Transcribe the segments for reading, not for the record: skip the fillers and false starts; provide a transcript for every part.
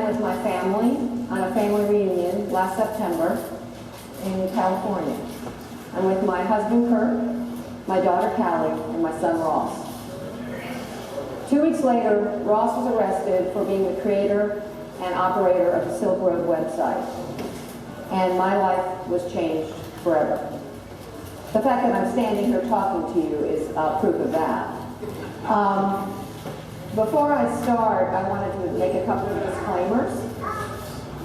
with my family on a family reunion last September in California. I'm with my husband, Kurt, my daughter, Callie, and my son, Ross. 2 weeks later, Ross was arrested for being the creator and operator of the Silk Road website. And my life was changed forever. The fact that I'm standing here talking to you is proof of that. Before I start, I wanted to make a couple of disclaimers.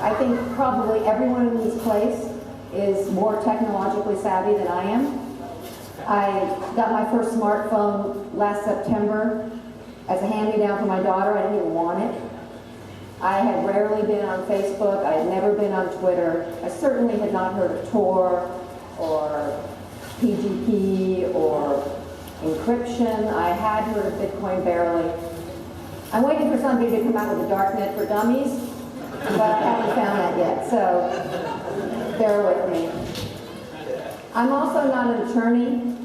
I think probably everyone in this place is more technologically savvy than I am. I got my first smartphone last September as a hand-me-down for my daughter. I didn't even want it. I had rarely been on Facebook. I had never been on Twitter. I certainly had not heard of Tor or PGP or encryption. I had heard of Bitcoin barely. I'm waiting for somebody to come out with a darknet for dummies, but I haven't found that yet, so bear with me. I'm also not an attorney,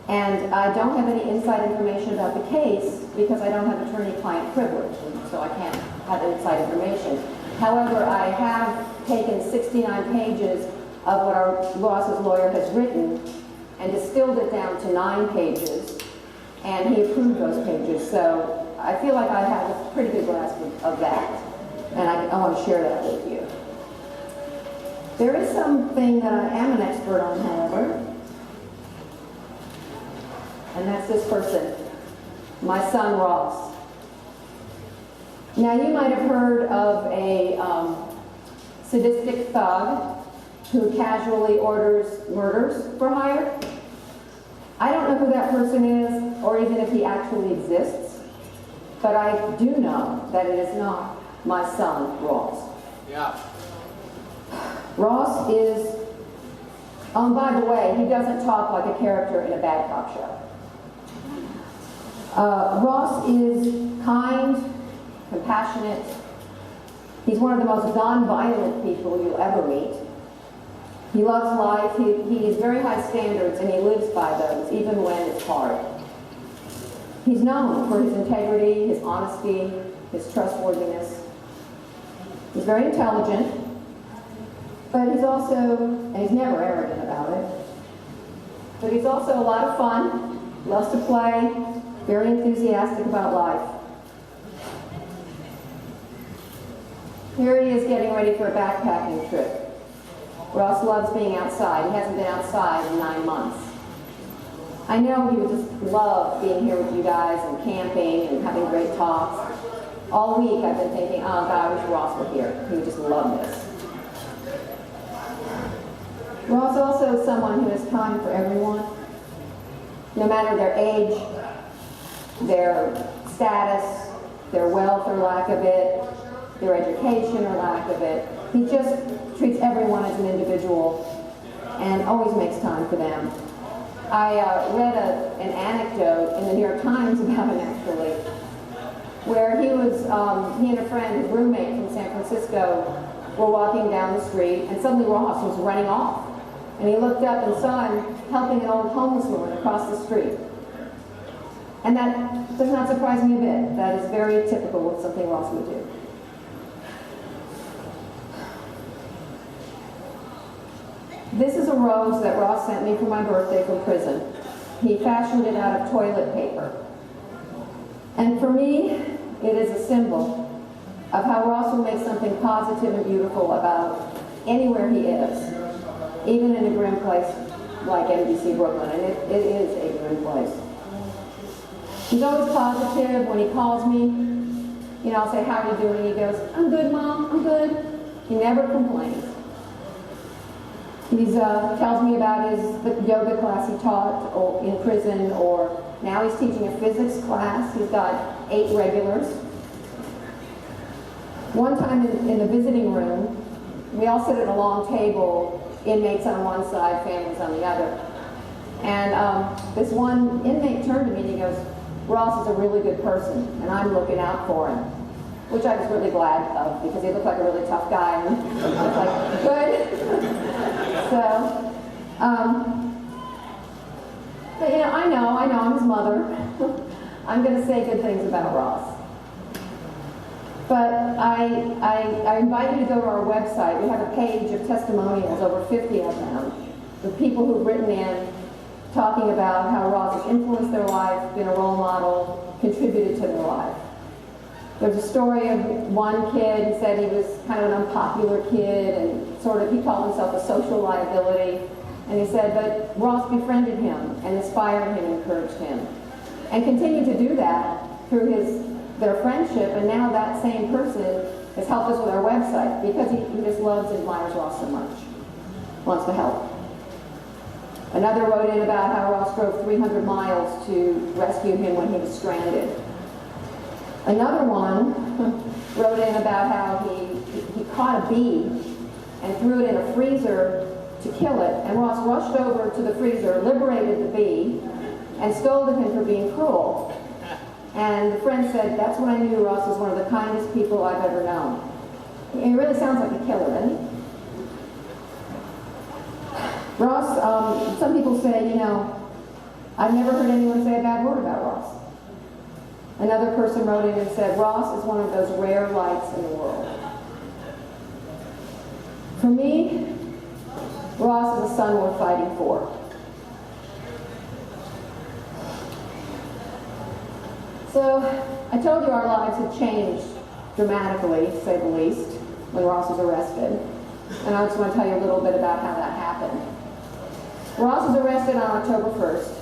and I don't have any inside information about the case because I don't have attorney-client privilege, so I can't have inside information. However, I have taken 69 pages of what our Ross's lawyer has written and distilled it down to 9 pages, and he approved those pages. So I feel like I have a pretty good grasp of that, and I want to share that with you. There is something that I am an expert on, however, and that's this person, my son Ross. Now, you might have heard of a sadistic thug who casually orders murders for hire. I don't know who that person is, or even if he actually exists, but I do know that it is not my son, Ross. Yeah. Ross is, by the way, he doesn't talk like a character in a bad cop show. Ross is kind, compassionate. He's one of the most non-violent people you'll ever meet. He loves life. He has very high standards, and he lives by those, even when it's hard. He's known for his integrity, his honesty, his trustworthiness. He's very intelligent, but he's also, and he's never arrogant about it, but he's also a lot of fun, loves to play, very enthusiastic about life. Here he is getting ready for a backpacking trip. Ross loves being outside. He hasn't been outside in 9 months. I know he would just love being here with you guys and camping and having great talks. All week I've been thinking, oh God, I wish Ross were here. He would just love this. Ross also is someone who has time for everyone, no matter their age, their status, their wealth or lack of it, their education or lack of it. He just treats everyone as an individual and always makes time for them. I read an anecdote in the New York Times about him, actually, where he and a friend, his roommate from San Francisco, were walking down the street, and suddenly Ross was running off. And he looked up and saw him helping an old homeless woman across the street. And that does not surprise me a bit. That is very typical of something Ross would do. This is a rose that Ross sent me for my birthday from prison. He fashioned it out of toilet paper. And for me, it is a symbol of how Ross will make something positive and beautiful about anywhere he is, even in a grim place like NBC Brooklyn, and it is a grim place. He's always positive. When he calls me, I'll say, how are you doing? He goes, I'm good, Mom, I'm good. He never complains. He tells me about the yoga class he taught in prison, or now he's teaching a physics class. He's got 8 regulars. One time in the visiting room, we all sit at a long table, inmates on one side, families on the other. And this one inmate turned to me and he goes, Ross is a really good person, and I'm looking out for him. Which I was really glad of, because he looked like a really tough guy, and I was like, good. So, but I know, I'm his mother. I'm going to say good things about Ross. But I invite you to go to our website. We have a page of testimonials, over 50 of them, the people who've written in talking about how Ross has influenced their life, been a role model, contributed to their life. There's a story of one kid who said he was kind of an unpopular kid and sort of, he called himself a social liability. And he said, but Ross befriended him and inspired him and encouraged him. And continued to do that through their friendship, and now that same person has helped us with our website because he just loves and admires Ross so much. Wants to help. Another wrote in about how Ross drove 300 miles to rescue him when he was stranded. Another one wrote in about how he caught a bee and threw it in a freezer to kill it, and Ross rushed over to the freezer, liberated the bee, and scolded him for being cruel. And the friend said, that's when I knew Ross was one of the kindest people I've ever known. He really sounds like a killer, doesn't he? Ross, some people say, you know, I've never heard anyone say a bad word about Ross. Another person wrote in and said, Ross is one of those rare lights in the world. For me, Ross is a son worth fighting for. So, I told you our lives had changed dramatically, to say the least, when Ross was arrested. And I just want to tell you a little bit about how that happened. Ross was arrested on October 1st,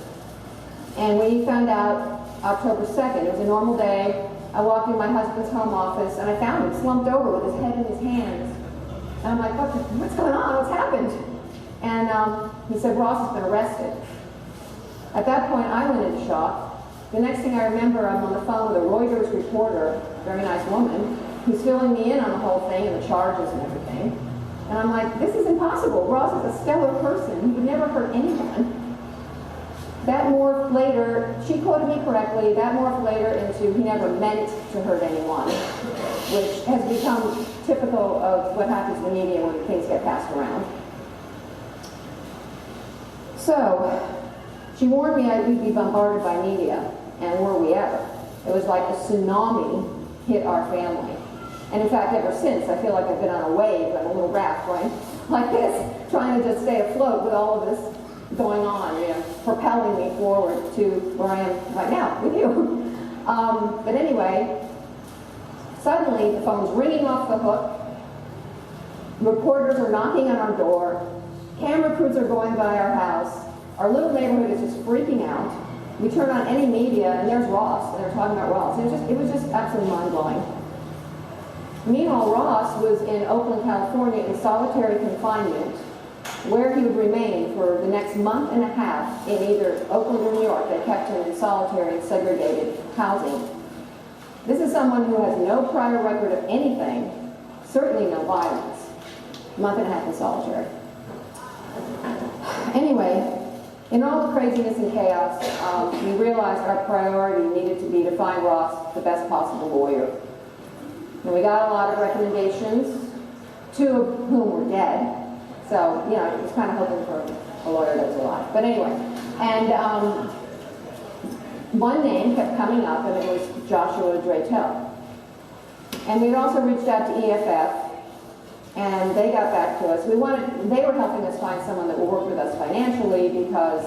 and we found out October 2nd. It was a normal day. I walked into my husband's home office, and I found him slumped over with his head in his hands. And I'm like, what's going on? What's happened? And he said, Ross has been arrested. At that point, I went into shock. The next thing I remember, I'm on the phone with a Reuters reporter, very nice woman, who's filling me in on the whole thing and the charges and everything. And I'm like, this is impossible. Ross is a stellar person. He would never hurt anyone. That morphed later, she quoted me correctly, that morphed later into he never meant to hurt anyone, which has become typical of what happens in the media when things get passed around. So, she warned me we'd be bombarded by media, and were we ever. It was like a tsunami hit our family. And in fact, ever since, I feel like I've been on a wave, on a little raft going like this, trying to just stay afloat with all of this going on, you know, propelling me forward to where I am right now with you. But anyway, suddenly the phone's ringing off the hook, reporters are knocking on our door, camera crews are going by our house, our little neighborhood is just freaking out. We turn on any media and there's Ross, and they're talking about Ross. It was just absolutely mind-blowing. Meanwhile, Ross was in Oakland, California in solitary confinement, where he would remain for the next month and a half in either Oakland or New York. They kept him in solitary and segregated housing. This is someone who has no prior record of anything, certainly no violence. A month and a half in solitary. Anyway, in all the craziness and chaos, we realized our priority needed to be to find Ross the best possible lawyer. And we got a lot of recommendations, 2 of whom were dead. So, you know, it was kind of hoping for a lawyer that was alive. But anyway, and one name kept coming up, and it was Joshua Draytell. And we'd also reached out to EFF, and they got back to us. They were helping us find someone that will work with us financially because,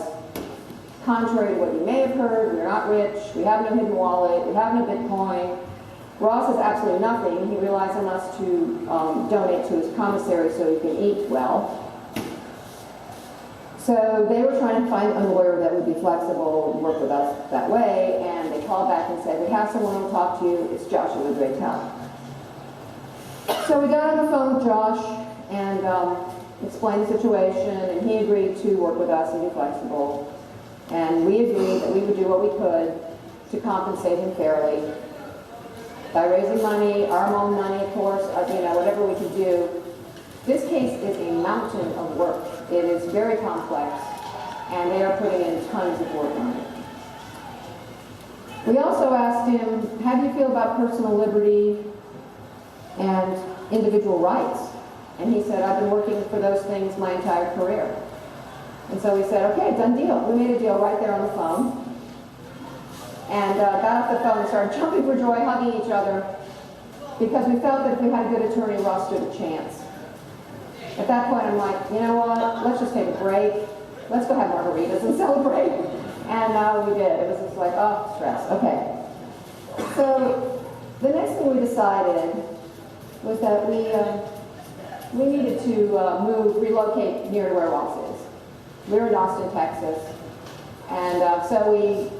contrary to what you may have heard, we're not rich, we have no hidden wallet, we have no Bitcoin. Ross has absolutely nothing. He relies on us to donate to his commissary so he can eat well. So they were trying to find a lawyer that would be flexible and work with us that way, and they called back and said, we have someone who will talk to you, it's Joshua Draytell. So we got on the phone with Josh and explained the situation, and he agreed to work with us and be flexible. And we agreed that we would do what we could to compensate him fairly by raising money, our own money, of course, you know, whatever we could do. This case is a mountain of work. It is very complex, and they are putting in tons of work on it. We also asked him, how do you feel about personal liberty and individual rights? And he said, I've been working for those things my entire career. And so we said, okay, done deal. We made a deal right there on the phone. And got off the phone and started jumping for joy, hugging each other. because we felt that if we had a good attorney, Ross stood a chance. At that point, I'm like, you know what, let's just take a break. Let's go have margaritas and celebrate. And we did. It was just like, oh, stress, okay. So the next thing we decided was that we needed to relocate near to where Ross is. We were in Austin, Texas. And so we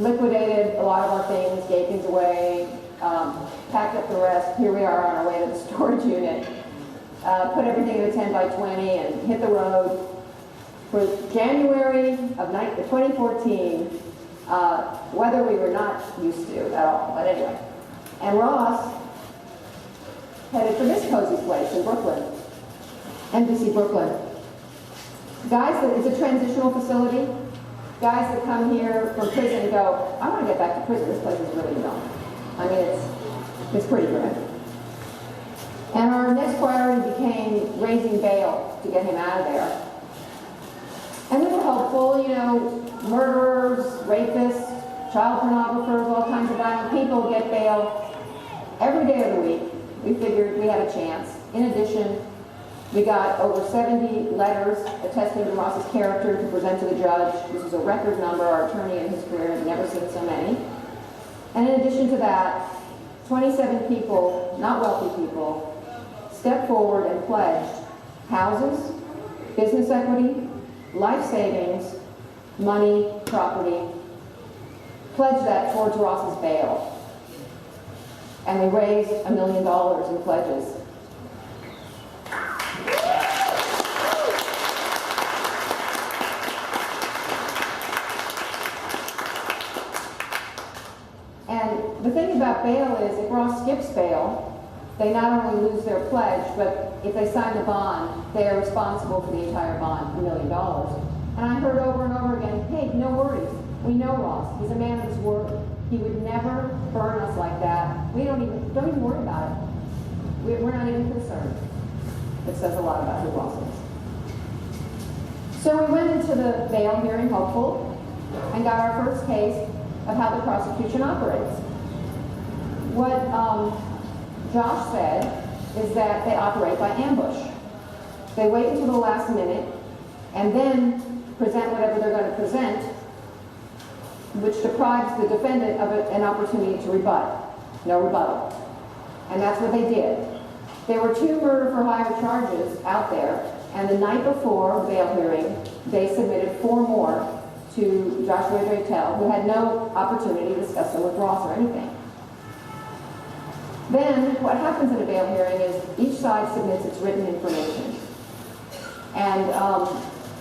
liquidated a lot of our things, gave things away, packed up the rest. Here we are on our way to the storage unit. Put everything in a 10 by 20 and hit the road. For January of 2014, weather we were not used to at all, but anyway. And Ross headed for this cozy place in Brooklyn, NBC Brooklyn. Guys, it's a transitional facility. Guys that come here from prison go, I want to get back to prison. This place is really dumb. I mean, it's pretty grim. And our next priority became raising bail to get him out of there. And we were hopeful, you know, murderers, rapists, child pornographers, all kinds of violent people get bail every day of the week. We figured we had a chance. In addition, we got over 70 letters attesting to Ross's character to present to the judge. This was a record number. Our attorney in his career had never seen so many. And in addition to that, 27 people, not wealthy people, stepped forward and pledged houses, business equity, life savings, money, property, pledged that towards Ross's bail. And we raised $1 million in pledges. And the thing about bail is if Ross skips bail, they not only lose their pledge, but if they sign the bond, they are responsible for the entire bond, $1 million. And I heard over and over again, hey, no worries. We know Ross. He's a man of his word. He would never burn us like that. We don't even worry about it. We're not even concerned. It says a lot about who Ross is. So we went into the bail hearing hopeful and got our first case of how the prosecution operates. What Josh said is that they operate by ambush. They wait until the last minute and then present whatever they're going to present, which deprives the defendant of an opportunity to rebut. No rebuttal. And that's what they did. There were 2 murder for hire charges out there, and the night before bail hearing, they submitted 4 more to Joshua Draytell, who had no opportunity to discuss them with Ross or anything. Then what happens in a bail hearing is each side submits its written information. And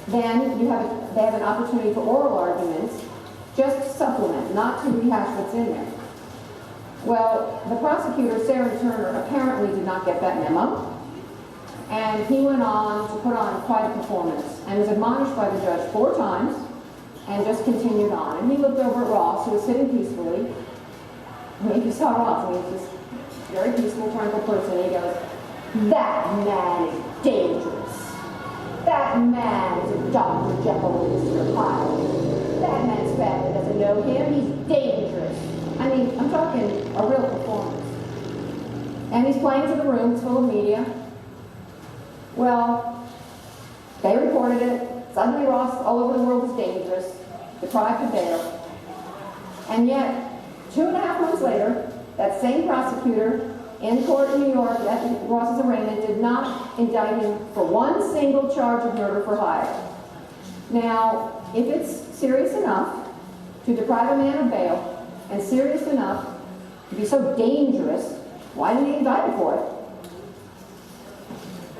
then they have an opportunity for oral arguments, just to supplement, not to rehash what's in there. Well, the prosecutor, Sarah Turner, apparently did not get that memo. And he went on to put on quite a performance and was admonished by the judge 4 times and just continued on. And he looked over at Ross, who was sitting peacefully. When he saw Ross, and he was this very peaceful, tranquil person, and he goes, that man is dangerous. That man is a Dr. Jekyll and Mr. Hyde. That man's family doesn't know him. He's dangerous. I mean, I'm talking a real performance. And he's playing to the room. It's full of media. Well, they reported it. Suddenly Ross all over the world is dangerous, deprived of bail. And yet, 2.5 months later, that same prosecutor in court in New York at Ross's arraignment did not indict him for 1 single charge of murder for hire. Now, if it's serious enough to deprive a man of bail, and serious enough to be so dangerous, why didn't he indict him for it?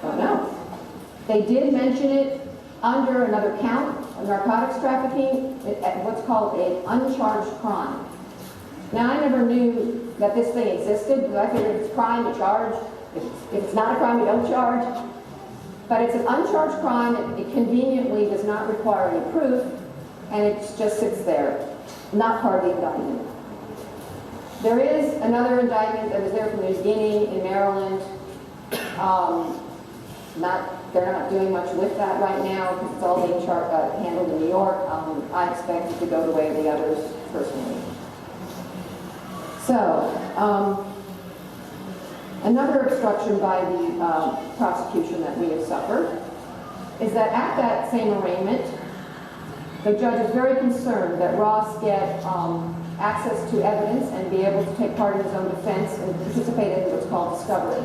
Don't know. They did mention it under another count of narcotics trafficking, what's called an uncharged crime. Now, I never knew that this thing existed, because I figured if it's crime, you charge. If it's not a crime, you don't charge. But it's an uncharged crime. It conveniently does not require any proof, and it just sits there, not part of the indictment. There is another indictment that was there from the beginning in Maryland. They're not doing much with that right now because it's all being handled in New York. I expect it to go the way of the others personally. So, Another obstruction by the prosecution that we have suffered is that at that same arraignment, the judge is very concerned that Ross get access to evidence and be able to take part in his own defense and participate in what's called discovery.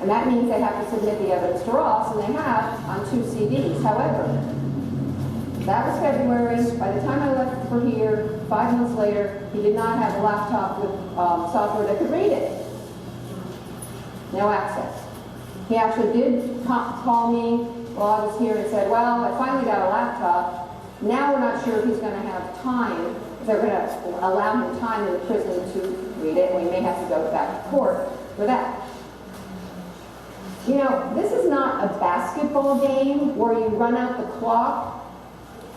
And that means they have to submit the evidence to Ross, and they have on 2 CDs. However, that was February. By the time I left for here, 5 months later, he did not have a laptop with software that could read it. No access. He actually did call me while I was here and said, well, I finally got a laptop. Now we're not sure if he's going to have time, if they're going to allow him time in the prison to read it, and we may have to go back to court for that. You know, this is not a basketball game where you run out the clock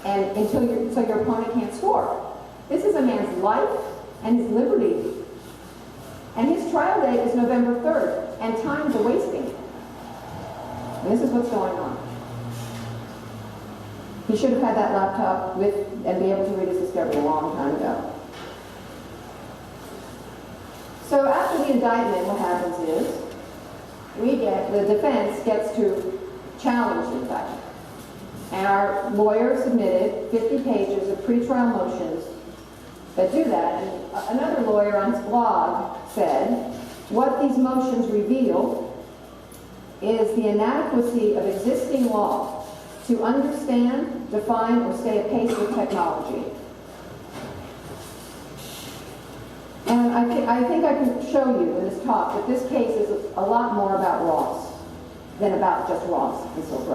and so your opponent can't score. This is a man's life and his liberty. And his trial date is November 3rd, and time's a wasting. And this is what's going on. He should have had that laptop with and be able to read his discovery a long time ago. So after the indictment, what happens is the defense gets to challenge the indictment. And our lawyer submitted 50 pages of pretrial motions that do that. And another lawyer on his blog said, what these motions reveal is the inadequacy of existing law to understand, define, or stay apace with technology. And I think I can show you in this talk that this case is a lot more about Ross than about just Ross and Silver.